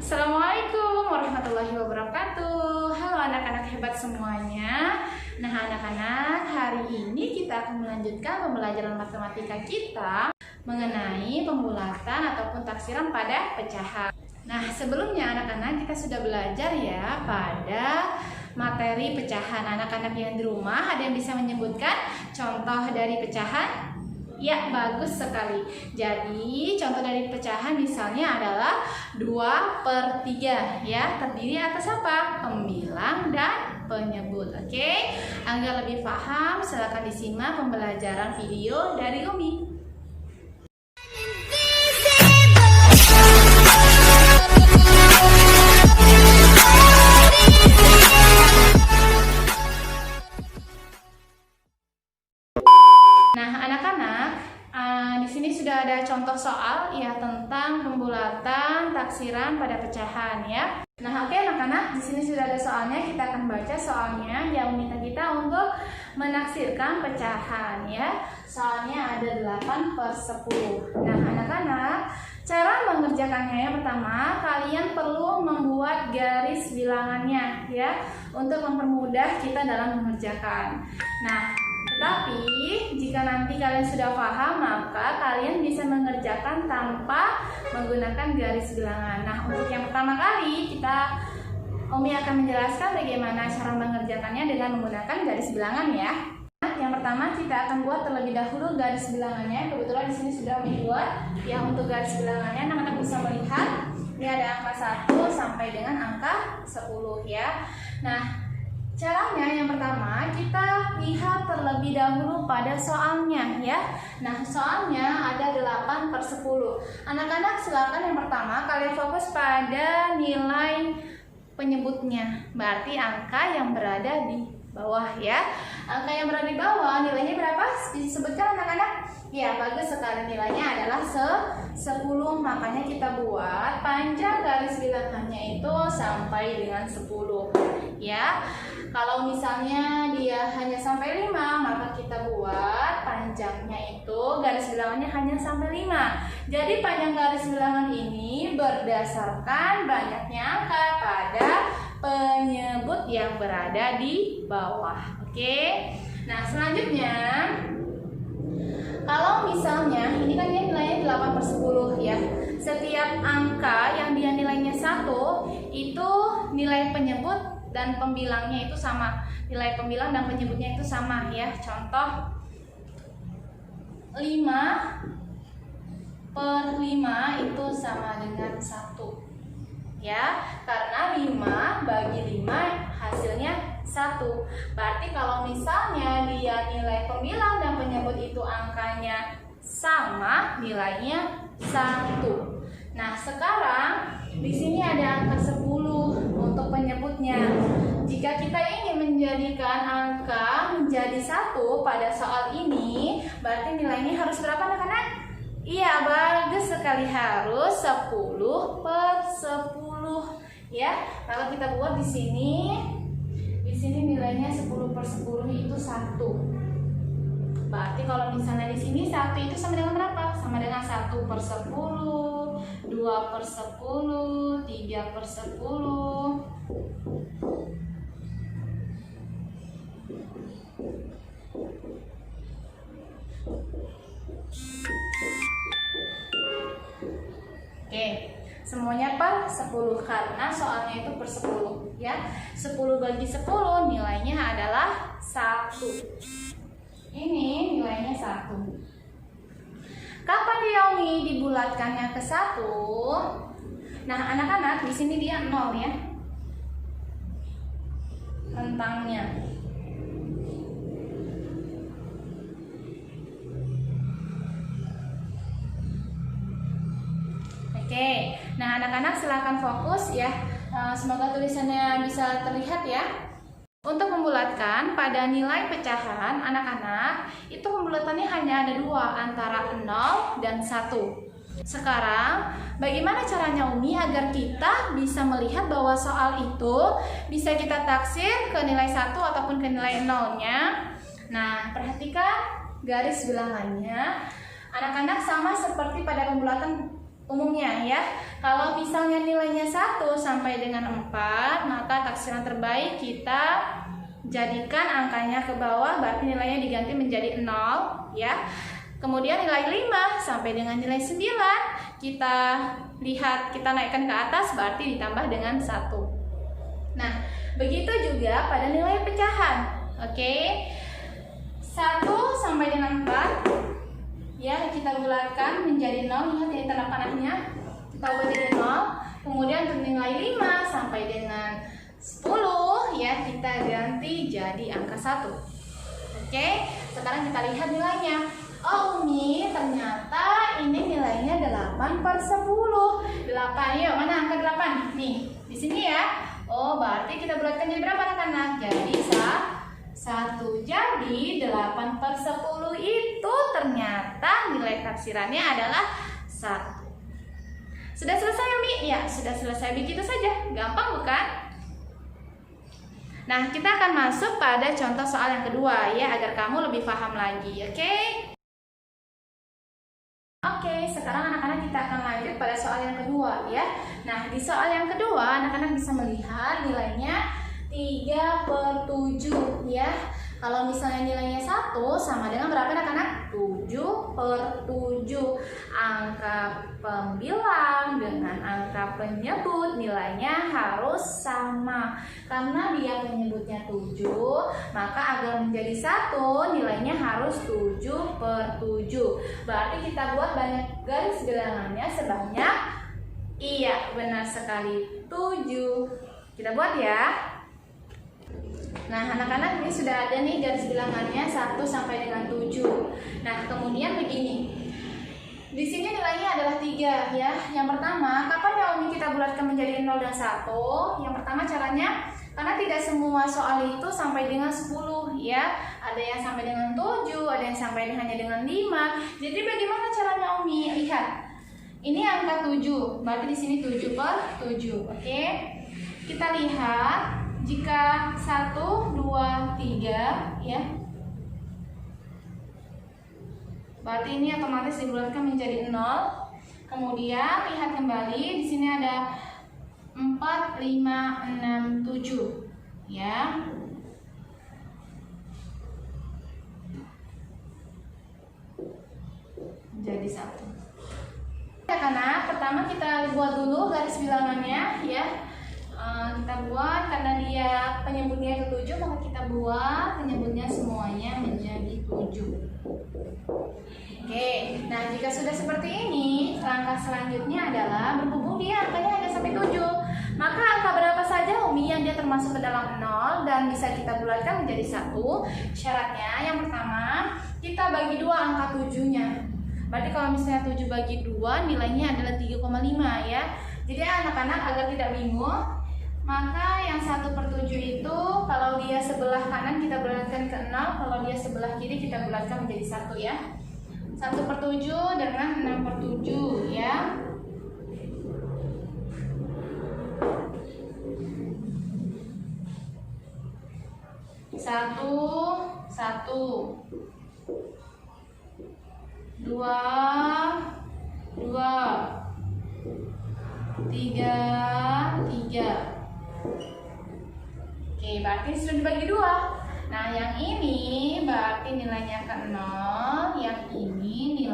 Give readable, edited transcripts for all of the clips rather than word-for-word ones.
Assalamualaikum warahmatullahi wabarakatuh. Halo anak-anak hebat semuanya. Nah anak-anak, hari ini kita akan melanjutkan pembelajaran matematika kita mengenai pembulatan ataupun taksiran pada pecahan. Nah sebelumnya anak-anak kita sudah belajar ya pada materi pecahan. Anak-anak yang di rumah ada yang bisa menyebutkan contoh dari pecahan? Ya, bagus sekali. Jadi, contoh dari pecahan misalnya adalah 2/3 ya. Terdiri atas apa? Pembilang dan penyebut. Oke. Agar lebih paham, silakan disimak pembelajaran video dari Umi. Nah, anak-anak, di sini sudah ada contoh soal ya tentang pembulatan taksiran pada pecahan ya. Nah, oke anak-anak, di sini sudah ada soalnya. Kita akan baca soalnya yang meminta kita untuk menaksirkan pecahan ya. Soalnya ada 8/10. Nah, anak-anak, cara mengerjakannya yang pertama, kalian perlu membuat garis bilangannya ya untuk mempermudah kita dalam mengerjakan. Nah, tapi jika nanti kalian sudah paham, maka kalian bisa mengerjakan tanpa menggunakan garis bilangan. Nah, untuk yang pertama kali Umi akan menjelaskan bagaimana cara mengerjakannya dengan menggunakan garis bilangan ya. Nah, yang pertama kita akan buat terlebih dahulu garis bilangannya. Kebetulan di sini sudah Umi buat. Ya, untuk garis bilangannya anak-anak bisa melihat ini ada angka 1 sampai dengan angka 10 ya. Nah, caranya yang pertama kita lihat terlebih dahulu pada soalnya ya. Nah soalnya ada 8/10. Anak-anak silakan yang pertama kalian fokus pada nilai penyebutnya. Berarti angka yang berada di bawah ya. Angka yang berada di bawah nilainya berapa? Disebutkan anak-anak? Ya bagus sekali, nilainya adalah 10. Makanya kita buat panjang garis bilangannya itu sampai dengan 10 ya. Kalau misalnya dia hanya sampai 5, maka kita buat panjangnya itu garis bilangannya hanya sampai 5. Jadi panjang garis bilangan ini berdasarkan banyaknya angka pada penyebut yang berada di bawah. Oke. Nah, selanjutnya kalau misalnya ini kan dia nilainya 8/10 ya. Setiap angka yang dia nilainya 1 itu nilai penyebut dan pembilangnya itu sama. Nilai pembilang dan penyebutnya itu sama ya. Contoh 5/5 itu sama dengan 1 ya. Karena 5 bagi 5 hasilnya 1. Berarti kalau misalnya dia nilai pembilang dan penyebut itu angkanya sama, nilainya 1. Nah, sekarang di sini ada angka 10 untuk penyebutnya. Jika kita ingin menjadikan angka menjadi 1 pada soal ini, berarti nilainya harus berapa anak-anak? Iya, bagus sekali, harus 10/10 ya. Kalau kita buat di sini nilainya 10/10 itu 1. Berarti kalau misalnya di sini 1 itu sama dengan berapa? Sama dengan 1/10, 2/10, 3/10. Oke, semuanya per 10 karena soalnya itu per 10 ya. 10 bagi 10 nilainya adalah 1. Ini nilainya 1. Kapan dia Umi dibulatkannya ke 1? Nah, anak-anak di sini dia 0 ya. Rentangnya. Oke. Nah, anak-anak silakan fokus ya. Semoga tulisannya bisa terlihat ya. Untuk membulatkan pada nilai pecahan anak-anak, itu pembulatannya hanya ada 2, antara 0 dan 1. Sekarang, bagaimana caranya Umi agar kita bisa melihat bahwa soal itu bisa kita taksir ke nilai 1 ataupun ke nilai 0-nya? Nah, perhatikan garis bilangannya. Anak-anak sama seperti pada pembulatan umumnya ya. Kalau misalnya nilainya 1 sampai dengan 4, maka taksiran terbaik kita jadikan angkanya ke bawah, berarti nilainya diganti menjadi 0 ya. Kemudian nilai 5 sampai dengan nilai 9 kita lihat, kita naikkan ke atas, berarti ditambah dengan 1. Nah, begitu juga pada nilai pecahan. Oke. 1 sampai dengan 4 ya, kita bulatkan menjadi 0. Lihat ini tanda panahnya, kita ubah jadi 0. Kemudian untuk nilai 5 sampai dengan 10 ya, kita ganti jadi angka 1. Oke, sekarang kita lihat nilainya. Oh Umi, ternyata ini nilainya 8/10. 8, yuk mana angka 8? Nih, di sini ya. Oh, berarti kita bulatkan jadi berapa anak-anak? Jadi 1. Jadi 8/10 itu ternyata nilai taksirannya adalah 1. Sudah selesai Umi? Ya, sudah selesai. Begitu saja. Gampang bukan? Nah, kita akan masuk pada contoh soal yang kedua ya, agar kamu lebih paham lagi. Oke? Oke, sekarang anak-anak kita akan lanjut pada soal yang kedua ya. Nah, di soal yang kedua anak-anak bisa melihat nilainya 3/7 ya. Kalau misalnya nilainya 1 sama dengan berapa anak-anak? 7/7. Angka pembilang dengan angka penyebut nilainya harus sama. Karena dia penyebutnya 7, maka agar menjadi 1 nilainya harus 7/7. Berarti kita buat banyak garis bilangannya sebanyak, iya benar sekali, 7. Kita buat ya. Nah, anak-anak ini sudah ada nih garis bilangannya 1 sampai dengan 7. Nah, kemudian begini. Di sini nilainya adalah 3 ya. Yang pertama, kapan ya Umi kita bulatkan menjadi 0 dan 1? Yang pertama caranya, karena tidak semua soal itu sampai dengan 10 ya. Ada yang sampai dengan 7, ada yang sampai hanya dengan 5. Jadi bagaimana caranya Umi? Lihat. Ini angka 7. Berarti di sini 7/7. Oke. Kita lihat jika 1, 2, 3 ya, berarti ini otomatis dibulatkan menjadi 0. Kemudian lihat kembali, di sini ada 4, 5, 6, 7 ya. Jadi 1. Ya, karena pertama kita buat dulu garis bilangannya ya. Kita buat, karena dia penyebutnya itu 7, maka kita buat penyebutnya semuanya menjadi 7. Oke, nah jika sudah seperti ini, langkah selanjutnya adalah berhubung dia angkanya hanya sampai 7, maka angka berapa saja Umi yang dia termasuk ke dalam 0 dan bisa kita bulatkan menjadi 1. Syaratnya yang pertama, kita bagi 2 angka 7-nya. Berarti kalau misalnya 7 bagi 2 nilainya adalah 3,5 ya. Jadi anak-anak agar tidak bingung, maka yang 1/7 itu kalau dia sebelah kanan kita bulatkan ke 0, kalau dia sebelah kiri kita bulatkan menjadi 1 ya. 1/7 dengan 6/7 ya. Satu, 2, 3. Oke, berarti sudah dibagi 2. Nah, yang ini berarti nilainya ke 0, yang ini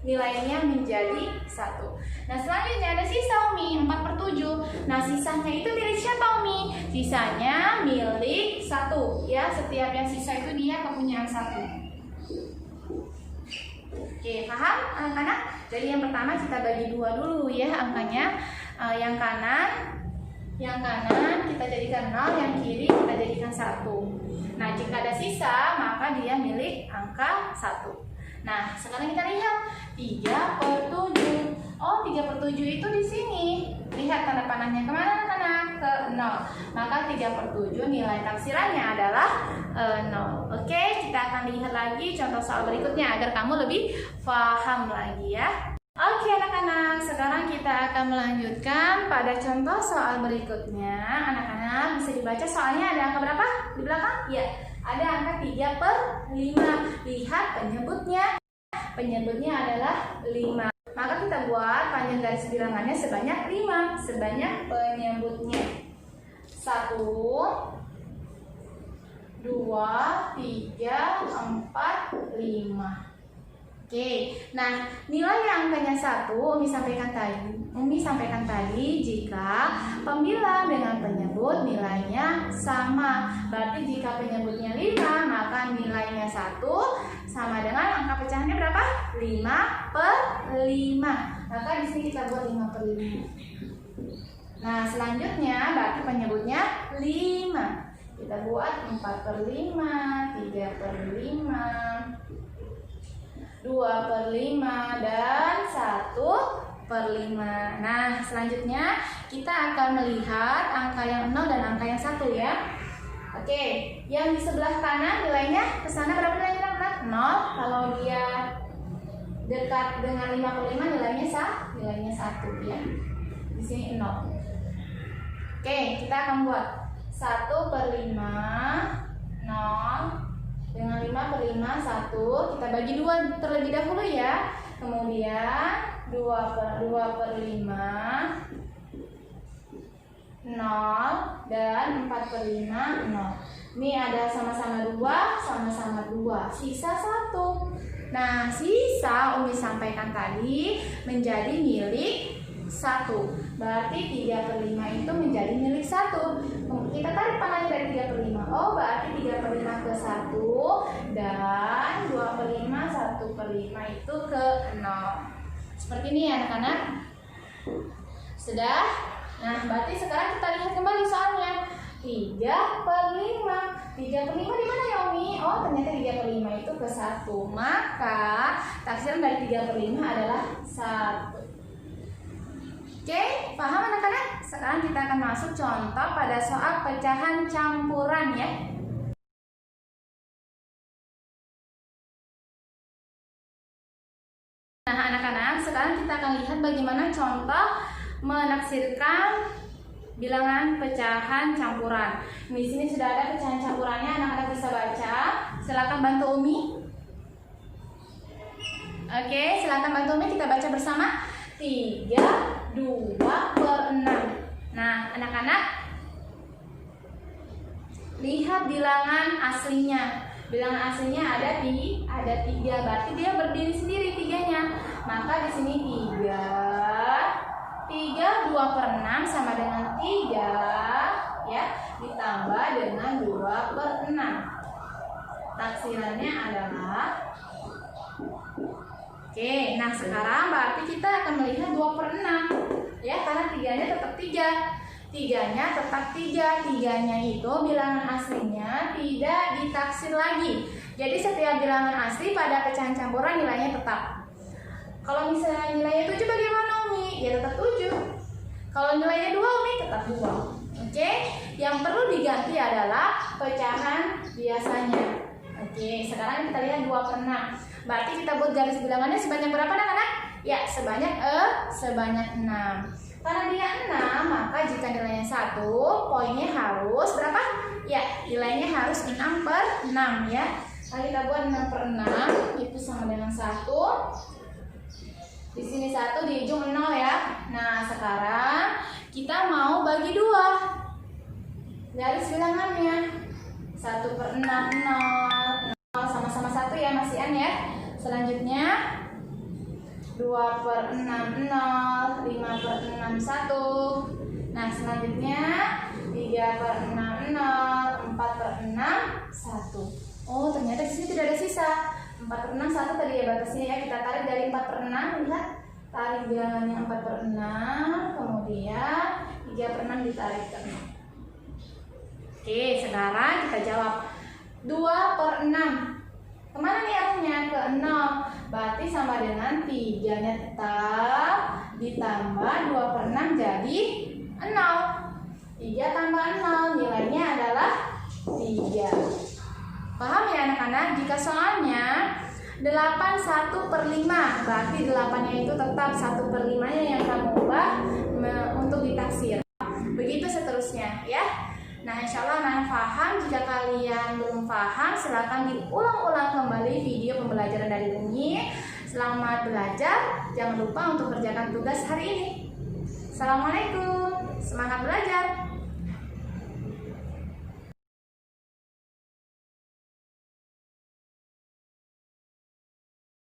nilainya menjadi 1. Nah, selanjutnya ada sisa Umi, 4/7. Nah, sisanya itu milik siapa Umi? Sisanya milik 1 ya. Setiap yang sisa itu dia kepunyaan 1. Oke, paham anak-anak? Jadi yang pertama kita bagi 2 dulu ya angkanya. Yang kanan kita jadikan 0, yang kiri kita jadikan 1. Nah, jika ada sisa maka dia milik angka 1. Nah, sekarang kita lihat 3/7. Oh, 3/7 itu di sini. Lihat tanda panahnya kemana anak-anak? Ke 0. Maka 3/7 nilai taksirannya adalah 0. Oke, kita akan lihat lagi contoh soal berikutnya agar kamu lebih paham lagi ya. Oke anak-anak, sekarang kita akan melanjutkan pada contoh soal berikutnya. Anak-anak bisa dibaca soalnya ada angka berapa di belakang? Ya, ada angka 3/5. Lihat penyebutnya. Penyebutnya adalah 5. Maka kita buat panjang garis bilangannya sebanyak 5, sebanyak penyebutnya. 1, 2, 3, 4, 5. Oke, nah nilai yang angkanya 1 Umi sampaikan tadi jika pembilang dengan penyebut nilainya sama. Berarti jika penyebutnya 5 maka nilainya 1 sama dengan angka pecahannya berapa? 5/5. Maka di sini kita buat 5/5. Nah selanjutnya berarti penyebutnya 5. Kita buat 4/5, 3/5, 2/5 dan 1/5. Nah selanjutnya kita akan melihat angka yang 0 dan angka yang 1 ya. Oke, yang di sebelah kanan nilainya ke sana berapa nilainya? 0. Kalau dia dekat dengan 5/5 nilainya 1 ya. Di sini 0. Oke, kita akan buat 1/5, 0 dengan 5/5, 1. Kita bagi 2 terlebih dahulu ya. Kemudian 2/5, 0 dan 4/5, 0. Ini ada sama-sama 2, sama-sama 2. Sisa 1. Nah, sisa Umi sampaikan tadi menjadi milik 1. Berarti 3/5 itu menjadi milik 1. Kita tarik panahnya dari 3/5. Oh, berarti 3/5 ke 1 dan 2/5, 1/5 itu ke 0. Seperti ini ya anak-anak. Sudah? Nah, berarti sekarang kita lihat kembali soalnya. 3/5. 3/5 di mana ya Umi? Oh, ternyata 3/5 itu ke 1. Maka taksiran dari 3/5 adalah 1. Oke, paham anak-anak? Sekarang kita akan masuk contoh pada soal pecahan campuran ya. Nah anak-anak, sekarang kita akan lihat bagaimana contoh menaksirkan bilangan pecahan campuran. Di sini sudah ada pecahan campurannya, anak-anak bisa baca. Silakan bantu Umi. Oke, silakan bantu Umi, kita baca bersama. 3/2/6. Nah, anak-anak lihat bilangan aslinya. Bilangan aslinya ada 3, berarti dia berdiri sendiri 3-nya. Maka di sini 3/2/6 sama dengan 3 ya, ditambah dengan 2/6. Taksirannya adalah Oke, nah sekarang berarti kita akan melihat 2/6 ya, karena 3-nya tetap 3. 3-nya tetap 3. 3-nya itu bilangan aslinya tidak ditaksir lagi. Jadi setiap bilangan asli pada pecahan campuran nilainya tetap. Kalau misalnya nilainya 7 bagaimana Umi? Ya tetap 7. Kalau nilainya 2 Umi tetap 2. Oke, yang perlu diganti adalah pecahan biasanya. Oke, sekarang kita lihat 2/6. Berarti kita buat garis bilangannya sebanyak berapa anak-anak? Ya, sebanyak 6. Karena dia 6, maka jika nilainya 1, poinnya harus berapa? Ya, nilainya harus 6/6 ya. Nah, kita buat 6/6 itu sama dengan 1. Di sini 1, di ujung 0 ya. Nah, sekarang kita mau bagi 2 garis bilangannya. 1/6, 0 sama-sama 1 ya, masih an ya. Selanjutnya 2/6, 0, 5/6, 1. Nah selanjutnya 3/6, 0, 4/6, 1. Oh ternyata di sini tidak ada sisa. 4/6, 1 tadi ya batasnya ya. Kita tarik dari 4/6, lihat. Tarik bilangannya 4/6, kemudian 3/6 ditarik ke 0. Oke, sekarang kita jawab 2/6. Kemana nih arahnya? Ke 0. Berarti sama dengan 3-nya tetap ditambah 2/6 jadi 0. 3 tambah 0 nilainya adalah 3. Paham ya anak-anak? Jika soalnya 8 1/5, berarti 8-nya itu tetap 1/5-nya yang kamu ubah untuk ditaksir. Begitu seterusnya ya. Nah, insya Allah anak paham. Jika kalian belum paham, silakan diulang-ulang kembali video pembelajaran dari Umi. Selamat belajar. Jangan lupa untuk kerjakan tugas hari ini. Assalamualaikum. Semangat belajar.